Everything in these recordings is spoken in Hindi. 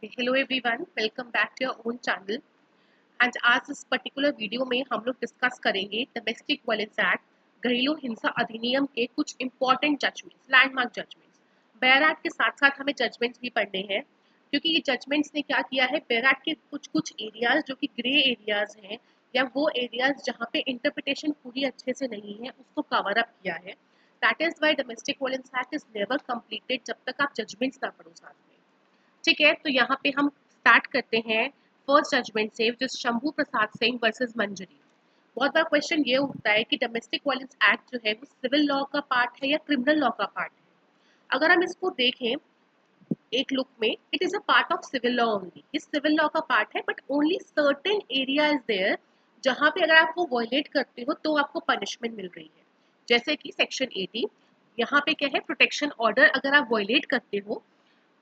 Hello everyone, welcome back to your own channel. And आज इस पर्टिकुलर वीडियो में हम लोग डिस्कस करेंगे डोमेस्टिक वायलेंस एक्ट घरेलू हिंसा अधिनियम के कुछ important judgments, landmark judgments. Bare act के साथ साथ हमें जजमेंट्स भी पढ़ने हैं, क्योंकि ये जजमेंट्स ने क्या किया है, बेयर एक्ट के कुछ कुछ एरियाज जो कि ग्रे एरियाज हैं या वो एरियाज जहाँ पे इंटरप्रिटेशन पूरी अच्छे से नहीं है उसको कवर अप किया है। That is why domestic violence act is never completed जब तक आप जजमेंट्स ना पढ़ो साथ में। ठीक है, तो यहाँ पे हम स्टार्ट करते हैं फर्स्ट जजमेंट से, जो शंभू प्रसाद सिंह वर्सेस मंजरी। बहुत बार क्वेश्चन ये उठता है कि डोमेस्टिक वायलेंस एक्ट जो है वो सिविल लॉ का पार्ट है या क्रिमिनल लॉ का पार्ट है। अगर हम इसको देखें एक लुक में, it is a part of civil law only. ये सिविल लॉ का पार्ट है, but only certain area is there जहाँ पे अगर आप वो वायलेट करते हो तो आपको पनिशमेंट मिल रही है। जैसे कि सेक्शन 18, यहाँ पे क्या है, प्रोटेक्शन ऑर्डर अगर आप वायलेट करते हो,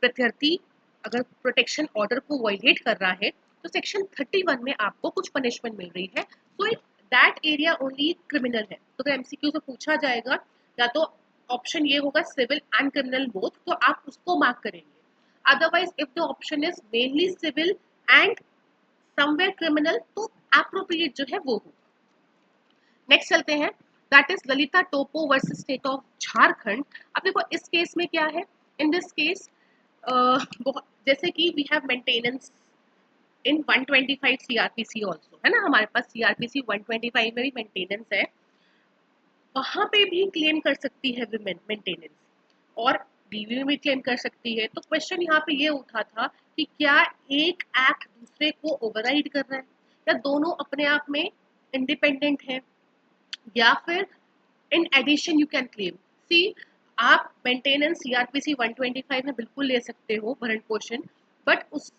प्रत्यर्थी अगर प्रोटेक्शन ऑर्डर को वायलेट कर रहा है तो सेक्शन 31 में आपको कुछ पनिशमेंट मिल रही है। So it that area only criminal है। तो अगर एमसीक्यू से पूछा जाएगा या तो ऑप्शन ये होगा सिविल एंड क्रिमिनल बोथ, तो आप उसको मार्क करेंगे। Otherwise if the option is mainly civil and somewhere criminal, तो एप्रोप्रिएट जो है वो होगा। नेक्स्ट चलते हैं, that is Lalita Topo versus state of Jharkhand. अब देखो इस केस में क्या है, इन दिस केस जैसे कि we have maintenance in 125 CrPC also, है ना, हमारे पास सीआरपीसी 125 में भी मेंटेनेंस है, वहां पे भी क्लेम कर सकती है विमेन मेंटेनेंस, और डीवी में भी क्लेम कर सकती है। तो क्वेश्चन यहाँ पे ये उठा था कि क्या एक एक्ट दूसरे को ओवरराइड कर रहा है या दोनों अपने आप में इंडिपेंडेंट है, या फिर in addition you can claim. See, आप मेंटेनेंस सीआरपीसी 125 में बिल्कुल ले सकते हो भरण पोषण, बट उस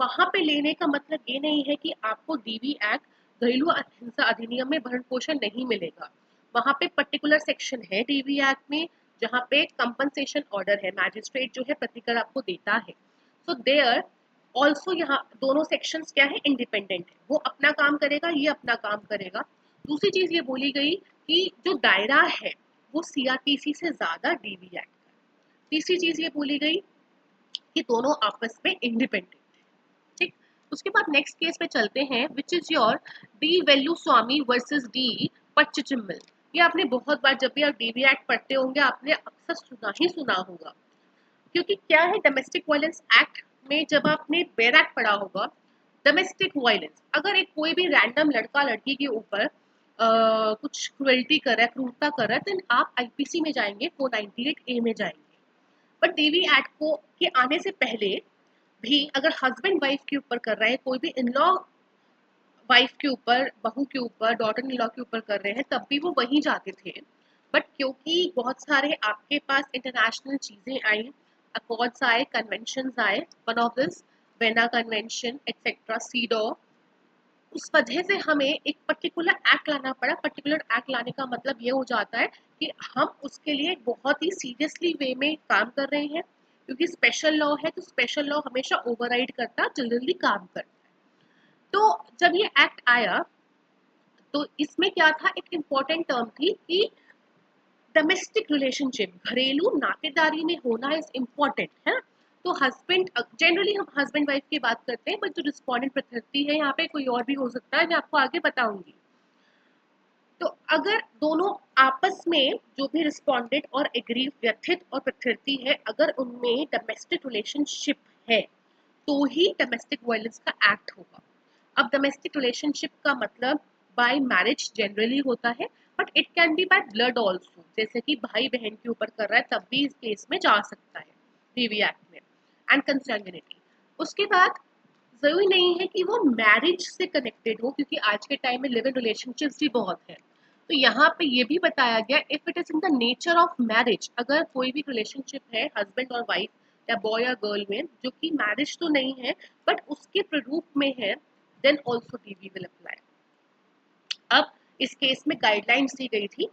वहां पे लेने का मतलब ये नहीं है कि आपको डीवी एक्ट घरेलू हिंसा अधिनियम में भरण पोषण नहीं मिलेगा। वहां पे पर्टिकुलर सेक्शन है डीवी एक्ट में जहाँ पे कंपनसेशन ऑर्डर है, मैजिस्ट्रेट जो है प्रतिकर आपको देता है। सो देयर ऑल्सो यहाँ दोनों सेक्शंस क्या है, इंडिपेंडेंट है, वो अपना काम करेगा, ये अपना काम करेगा। दूसरी चीज ये बोली गई कि जो दायरा है वो सीआरपीसी से ज्यादा डीवी एक्ट का। तीसरी चीज ये बोली गई कि दोनों आपस में इंडिपेंडेंट है। ठीक, उसके बाद नेक्स्ट केस पे चलते हैं, which is your D Velusamy versus D Patchaiammal. ये आपने बहुत बार जब भी आप डीवी एक्ट पढ़ते होंगे आपने अक्सर सुना ही सुना होगा, क्योंकि क्या है, डोमेस्टिक वायलेंस एक्ट में जब आपने बेर एक्ट पढ़ा होगा, डोमेस्टिक वायलेंस अगर एक कोई भी रैंडम लड़का लड़की के ऊपर कुछ क्रुएल्टी कर रहा है, क्रूरता कर रहा है, देन आप आईपीसी में जाएंगे, 498 ए में जाएंगे। बट डीवी एक्ट को के आने से पहले भी अगर हस्बैंड वाइफ के ऊपर कर रहा है, कोई भी इन लॉ वाइफ के ऊपर, बहू के ऊपर, डॉटर इन लॉ के ऊपर कर रहे हैं, तब भी वो वहीं जाते थे। बट क्योंकि बहुत सारे आपके पास इंटरनेशनल चीजें आई, अकॉर्ड्स आए, कन्वेंशन आए, one of this Vienna convention etcetera, CEDAW, उस वजह से हमें एक पर्टिकुलर एक्ट लाना पड़ा। पर्टिकुलर एक्ट लाने का मतलब ये हो जाता है कि हम उसके लिए बहुत ही सीरियसली वे में काम कर रहे हैं, क्योंकि स्पेशल लॉ है तो स्पेशल लॉ हमेशा ओवरराइड करता, जल्दी काम करता है। तो जब ये एक्ट आया तो इसमें क्या था, एक इम्पॉर्टेंट टर्म थी कि डोमेस्टिक रिलेशनशिप, घरेलू नातेदारी में होना इज इम्पॉर्टेंट है। तो हस्बैंड, जनरली हम हस्बैंड वाइफ की बात करते हैं, बट जो रिस्पॉन्डेंट प्रत्यर्थी है यहाँ पे कोई और भी हो सकता है, मैं आपको आगे बताऊंगी। तो अगर दोनों आपस में जो भी रिस्पॉन्डेंट और एग्री व्यथित और प्रत्यर्थी है, अगर उनमें डोमेस्टिक रिलेशनशिप है तो ही डोमेस्टिक वायलेंस का एक्ट होगा। अब डोमेस्टिक रिलेशनशिप का मतलब बाय मैरिज जनरली होता है, but it can be by blood also, जैसे कि भाई बहन के ऊपर कर रहा है तब भी इस केस में जा सकता है डीवी एक्ट में, एंड कंसंगुइनिटी। उसके बाद जरूरी नहीं है कि वो मैरिज से कनेक्टेड हो, क्योंकि आज के टाइम में लिव इन रिलेशनशिप्स भी बहुत है। तो यहाँ पे ये भी बताया गया, if it is in the nature of marriage, अगर कोई भी रिलेशनशिप है हस्बैंड और वाइफ या बॉय या गर्ल में जो कि मैरिज तो नहीं है बट उसके प्रारूप में है, then also DV will apply. अब इस केस में गाइडलाइंस दी गई थी,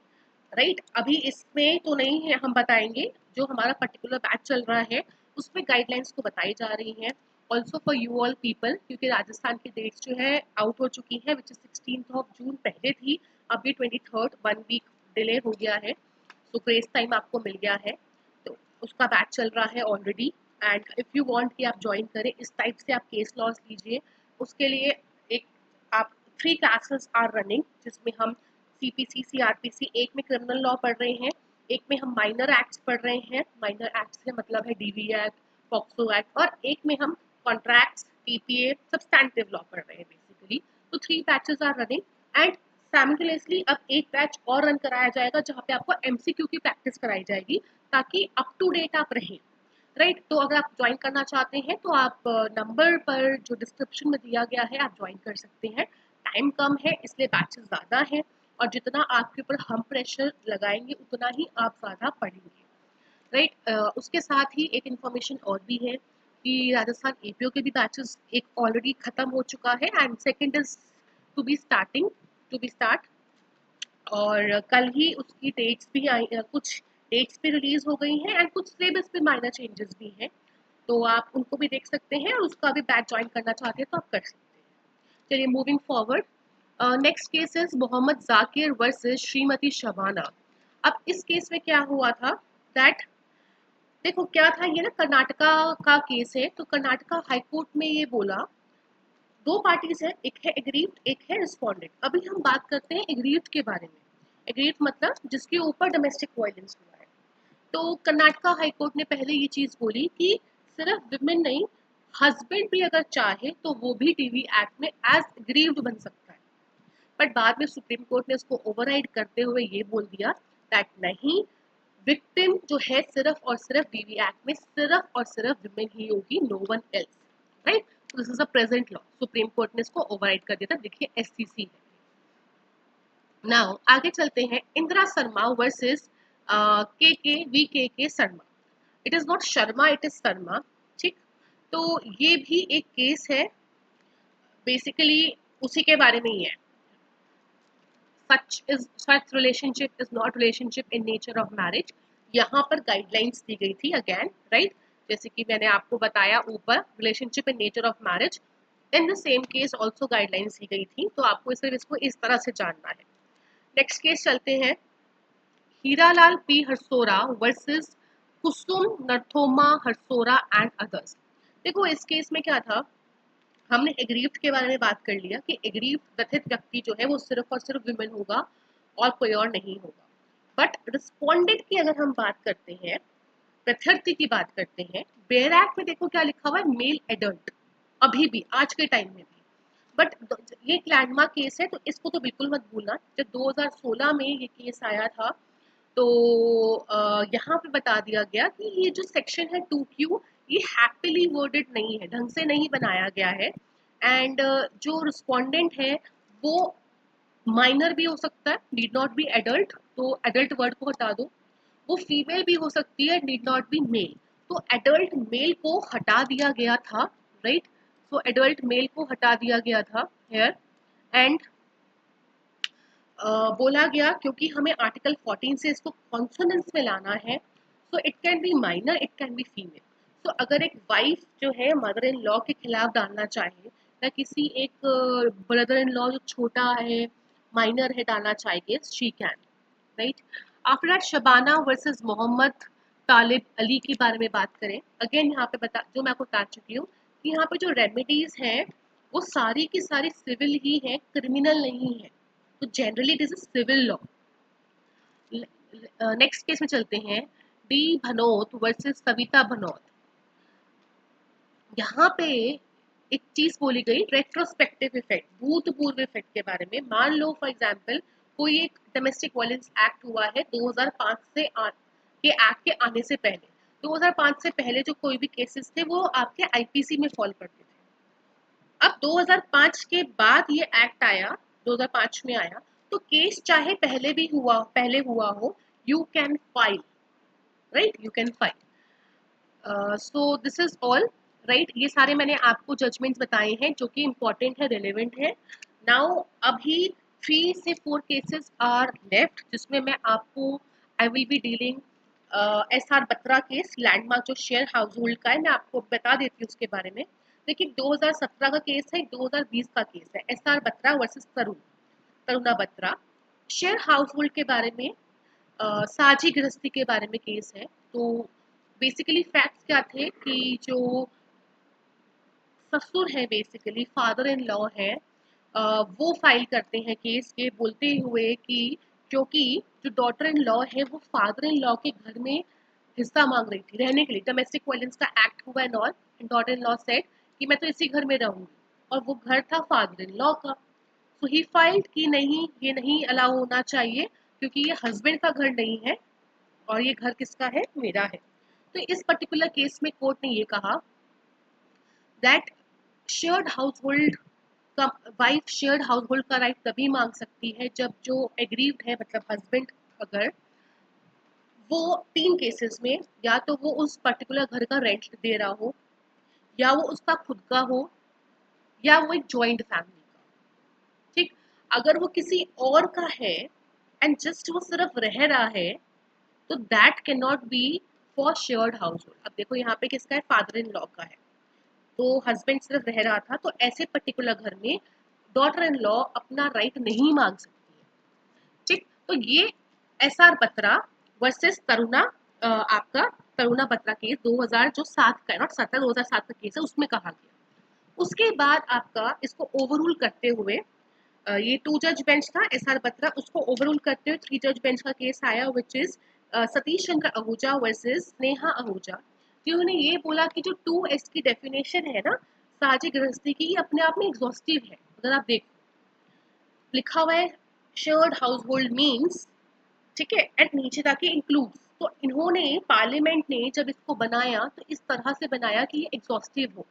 राइट, अभी इसमें तो नहीं है, हम बताएंगे जो हमारा पर्टिकुलर बैच चल रहा है उसमें गाइडलाइंस को बताई जा रही हैं। Also for you all people, क्योंकि राजस्थान की डेट्स जो है आउट हो चुकी है, विच इज 16 जून पहले थी, अभी 23, 1 वीक डिले हो गया है। सो ग्रेस टाइम आपको मिल गया है, तो उसका बैच चल रहा है already. And if you want कि आप ज्वाइन करें, इस टाइप से आप केस लॉज लीजिए। उसके लिए एक आप 3 क्लासेस आर रनिंग, जिसमें हम सीपीसी, सीआरपीसी, एक में क्रिमिनल लॉ पढ़ रहे हैं, एक में हम माइनर एक्ट्स पढ़ रहे हैं। माइनर एक्ट से मतलब है डीवी एक्ट, पॉक्सो एक्ट, और एक में हम कॉन्ट्रैक्ट्स, टीपीए, सब्सटैंटिव लॉ पढ़ रहे हैं बेसिकली। तो 3 batches are running and simultaneously अब एक बैच और रन कराया जाएगा जहाँ पे आपको एमसीक्यू की प्रैक्टिस कराई जाएगी, ताकि अप टू डेट आप रहें। राइट, तो अगर आप ज्वाइन करना चाहते हैं तो आप नंबर पर जो डिस्क्रिप्शन में दिया गया है आप ज्वाइन कर सकते हैं। टाइम कम है इसलिए बैचेस ज़्यादा हैं, और जितना आपके ऊपर हम प्रेशर लगाएंगे उतना ही आप ज़्यादा पढ़ेंगे। राइट, उसके साथ ही एक इन्फॉर्मेशन और भी है कि राजस्थान एपीओ के भी बैचेस एक ऑलरेडी ख़त्म हो चुका है and second is to be starting, to be start. और कल ही उसकी डेट्स भी आई, कुछ डेट्स भी रिलीज हो गई हैं एंड कुछ सिलेबस पे माइनर चेंजेस भी हैं, तो आप उनको भी देख सकते हैं और उसका भी बैच ज्वाइन करना चाहते हैं तो आप कर सकते हैं। चलिए moving forward, next case is Mohammad Zakir versus Shrimati Shabana. अब इस केस में क्या हुआ था दैट, देखो क्या था, ये ना कर्नाटका का केस है, तो कर्नाटका हाई कोर्ट में ये बोला, दो पार्टीज है, एक है एग्रीव्ड एक है रिस्पोंडेंट। अभी हम बात करते हैं एग्रीव्ड के बारे में। एग्रीव्ड मतलब जिसके ऊपर डोमेस्टिक वायलेंस हुआ है। तो कर्नाटका हाई कोर्ट ने पहले ये चीज बोली कि सिर्फ विमेन नहीं, हस्बैंड भी अगर चाहे तो वो भी टीवी एक्ट में एज एग्रीव्ड बन सकता है। बट बाद में सुप्रीम कोर्ट ने उसको ओवरराइड करते हुए ये बोल दिया दैट नहीं, विक्टिम जो है सिर्फ और सिर्फ डीवी एक्ट में सिर्फ और सिर्फ विमेन ही होगी, no one else. Right, this is a present law, supreme court ने इसको ओवरराइड कर दिया था। देखिए एससीसी है। नाउ आगे चलते हैं, इंदिरा शर्मा वर्सेस के Sharma. It is not Sharma, it is Sharma. ठीक, तो ये भी एक केस है, बेसिकली उसी के बारे में ही है। such relationship is not relationship in nature of marriage। यहाँ पर गाइडलाइंस दी गई थी अगेन, राइट, जैसे कि मैंने आपको बताया ऊपर, relationship in nature of marriage, in the same case also guidelines दी गई थी, तो आपको सिर्फ इसको इस तरह से जानना है। नेक्स्ट केस चलते हैं, Hiralal P Harsora versus Kusum Narottam Harsora and others. देखो इस केस में क्या था, हमने एग्रीव्ड के बारे में बात कर लिया कि एग्रीव्ड कथित व्यक्ति जो है वो सिर्फ और सिर्फ विमेन होगा और कोई और नहीं होगा। बट रिस्पोंडेंट की अगर हम बात करते हैं, प्रत्यर्थी की बात करते हैं, बेयर एक्ट में देखो क्या लिखा हुआ है, मेल एडल्ट, अभी भी आज के टाइम में भी। बट ये एक लैंडमार्क केस है तो इसको तो बिल्कुल मत भूलना। जब 2016 में ये केस आया था तो यहाँ पे बता दिया गया कि ये जो सेक्शन है 2Q, ये हैप्पीली वर्डेड नहीं है, ढंग से नहीं बनाया गया है। एंड जो रिस्पोंडेंट है वो माइनर भी हो सकता है, नीड नॉट बी एडल्ट, तो एडल्ट वर्ड को हटा दो। वो फीमेल भी हो सकती है, नीड नॉट बी मेल, तो एडल्ट मेल को हटा दिया गया था। राइट, सो एडल्ट मेल को हटा दिया गया था हेयर। एंड बोला गया क्योंकि हमें आर्टिकल 14 से इसको कॉन्सोनेंस में लाना है, so it can be minor, it can be female. तो अगर एक वाइफ जो है मदर इन लॉ के खिलाफ डालना चाहे, या किसी एक ब्रदर इन लॉ जो छोटा है, माइनर है, डालना चाहिए, she can. Right, after that Shabana versus Mohammad Talib Ali के बारे में बात करें, अगेन यहाँ पे बता, जो मैं आपको बता चुकी हूँ कि यहाँ पे जो रेमेडीज हैं वो सारी की सारी सिविल ही है, क्रिमिनल नहीं है, तो generally it is a civil law. Next case में चलते हैं, डी भनोत वर्सेस सविता भनोत। यहाँ पे एक चीज बोली गई, रेट्रोस्पेक्टिव इफेक्ट, भूतपूर्व इफेक्ट के बारे में। मान लो फॉर एग्जांपल कोई एक डोमेस्टिक वायलेंस एक्ट हुआ है 2005 से के एक्ट के आने से पहले, 2005 से पहले जो कोई भी केसेस थे वो आपके आईपीसी में फॉल करते थे। अब 2005 के बाद ये एक्ट आया, 2005 में आया, तो केस चाहे पहले हुआ हो, you can file. Right, you can file. So this is all. Right, ये सारे मैंने आपको जजमेंट्स बताए हैं जो कि इंपॉर्टेंट है, रिलेवेंट है। नाउ अभी 3 से 4 केसेस आर लेफ्ट, जिसमें मैं आपको I will be dealing SR Batra case, landmark जो शेयर हाउस होल्ड का है, मैं आपको बता देती हूँ उसके बारे में। देखिए 2017 का केस है, 2020 का केस है, SR Batra versus Taruna Batra. Share house hold के बारे में, साझी गृहस्थी के बारे में केस है। तो बेसिकली फैक्ट्स क्या थे कि जो ससुर है, बेसिकली फादर इन लॉ है, वो फाइल करते हैं केस ये बोलते हुए कि क्योंकि जो डॉटर इन लॉ है वो फादर इन लॉ के घर में हिस्सा मांग रही थी रहने के लिए। डोमेस्टिक वायलेंस का एक्ट हुआ and all, and daughter in law said कि मैं तो इसी घर में रहूंगी, और वो घर था फादर इन लॉ का। सो ही फाइल्ड कि नहीं, ये नहीं अलाउ होना चाहिए, क्योंकि ये हस्बैंड का घर नहीं है और ये घर किसका है, मेरा है। तो इस पर्टिकुलर केस में कोर्ट ने ये कहा दैट शेयर्ड हाउसहोल्ड का वाइफ शेयर्ड हाउसहोल्ड का राइट तभी मांग सकती है जब जो एग्रीव्ड है, मतलब हस्बैंड, अगर वो तीन केसेस में या तो वो उस पर्टिकुलर घर का रेंट दे रहा हो, या वो उसका खुद का हो, या वो एक जॉइंट फैमिली का। ठीक, अगर वो किसी और का है एंड जस्ट वो सिर्फ रह रहा है, तो that can not be for shared house hold. अब देखो यहाँ पे किसका है, फादर इन लॉ का है, तो हस्बैंड सिर्फ रह रहा था, तो ऐसे पर्टिकुलर घर में डॉटर इन लॉ अपना राइट नहीं मांग सकती है। ठीक, तो ये S R Batra versus Taruna, आपका तरुणा बत्रा केस 2000 जो 7 का है, नॉट 17, 2007 का केस है, उसमें कहा गया। उसके बाद आपका इसको ओवररूल करते हुए ये 2 जज बेंच था एस आर बत्रा, उसको ओवररूल करते हुए 3 जज बेंच का केस आया which is Satish Chandra Ahuja versus Sneha Ahuja. जिन्होंने ये बोला कि जो 2S की डेफिनेशन है ना सामाजिक गृहस्थी की, ये अपने आप में एग्जॉस्टिव है। अगर आप देखो, लिखा हुआ है शेयर्ड हाउस होल्ड मीन्स, ठीक है, एंड नीचे जाके इंक्लूड्स। तो इन्होंने पार्लियामेंट ने जब इसको बनाया तो इस तरह से बनाया कि ये एग्जॉस्टिव हो,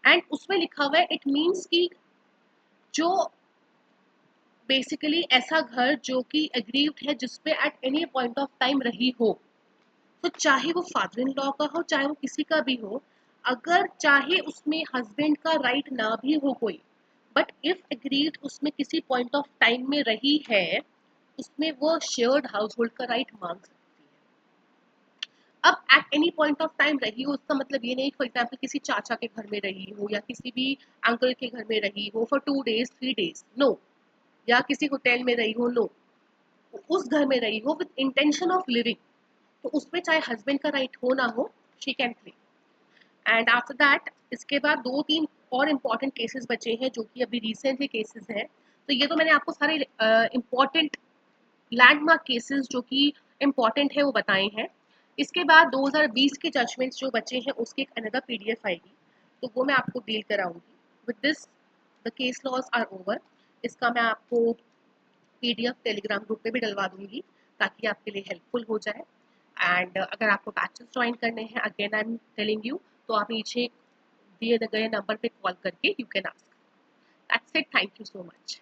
एंड उसमें लिखा हुआ है इट मीन्स कि जो बेसिकली ऐसा घर जो कि एग्रीव्ड है, जिसपे at any point of time रही हो, तो चाहे वो फादर इन लॉ का हो चाहे वो किसी का भी हो, अगर चाहे उसमें हस्बैंड का राइट ना भी हो कोई, बट इफ एग्रीड उसमें किसी पॉइंट ऑफ टाइम में रही है, उसमें वो शेयर्ड हाउस होल्ड का राइट मांग सकती है। अब at any point of time रही हो, उसका मतलब ये नहीं फॉर एग्जाम्पल किसी चाचा के घर में रही हो या किसी भी अंकल के घर में रही हो फॉर 2 days 3 days, नो, या किसी होटल में रही हो, नो, उस घर में रही हो विद इंटेंशन ऑफ लिविंग, तो उसमें चाहे हस्बैंड का राइट हो ना हो, she can claim. And after that इसके बाद 2-3 और इम्पॉर्टेंट केसेस बचे हैं जो कि अभी रिसेंटली केसेस हैं। तो ये तो मैंने आपको सारे इम्पॉर्टेंट लैंडमार्क केसेस जो कि इम्पॉर्टेंट है वो बताए हैं। इसके बाद 2020 के जजमेंट्स जो बचे हैं उसकी एक अनदर पीडीएफ आएगी, तो वो मैं आपको डील कराऊंगी। With this the case laws are over. इसका मैं आपको पीडीएफ टेलीग्राम ग्रुप पे भी डलवा दूंगी ताकि आपके लिए हेल्पफुल हो जाए। एंड अगर आपको बैचेस ज्वाइन करने हैं, again I am telling you, तो आप नीचे दिए गए नंबर पे कॉल करके you can ask. That's it, thank you so much.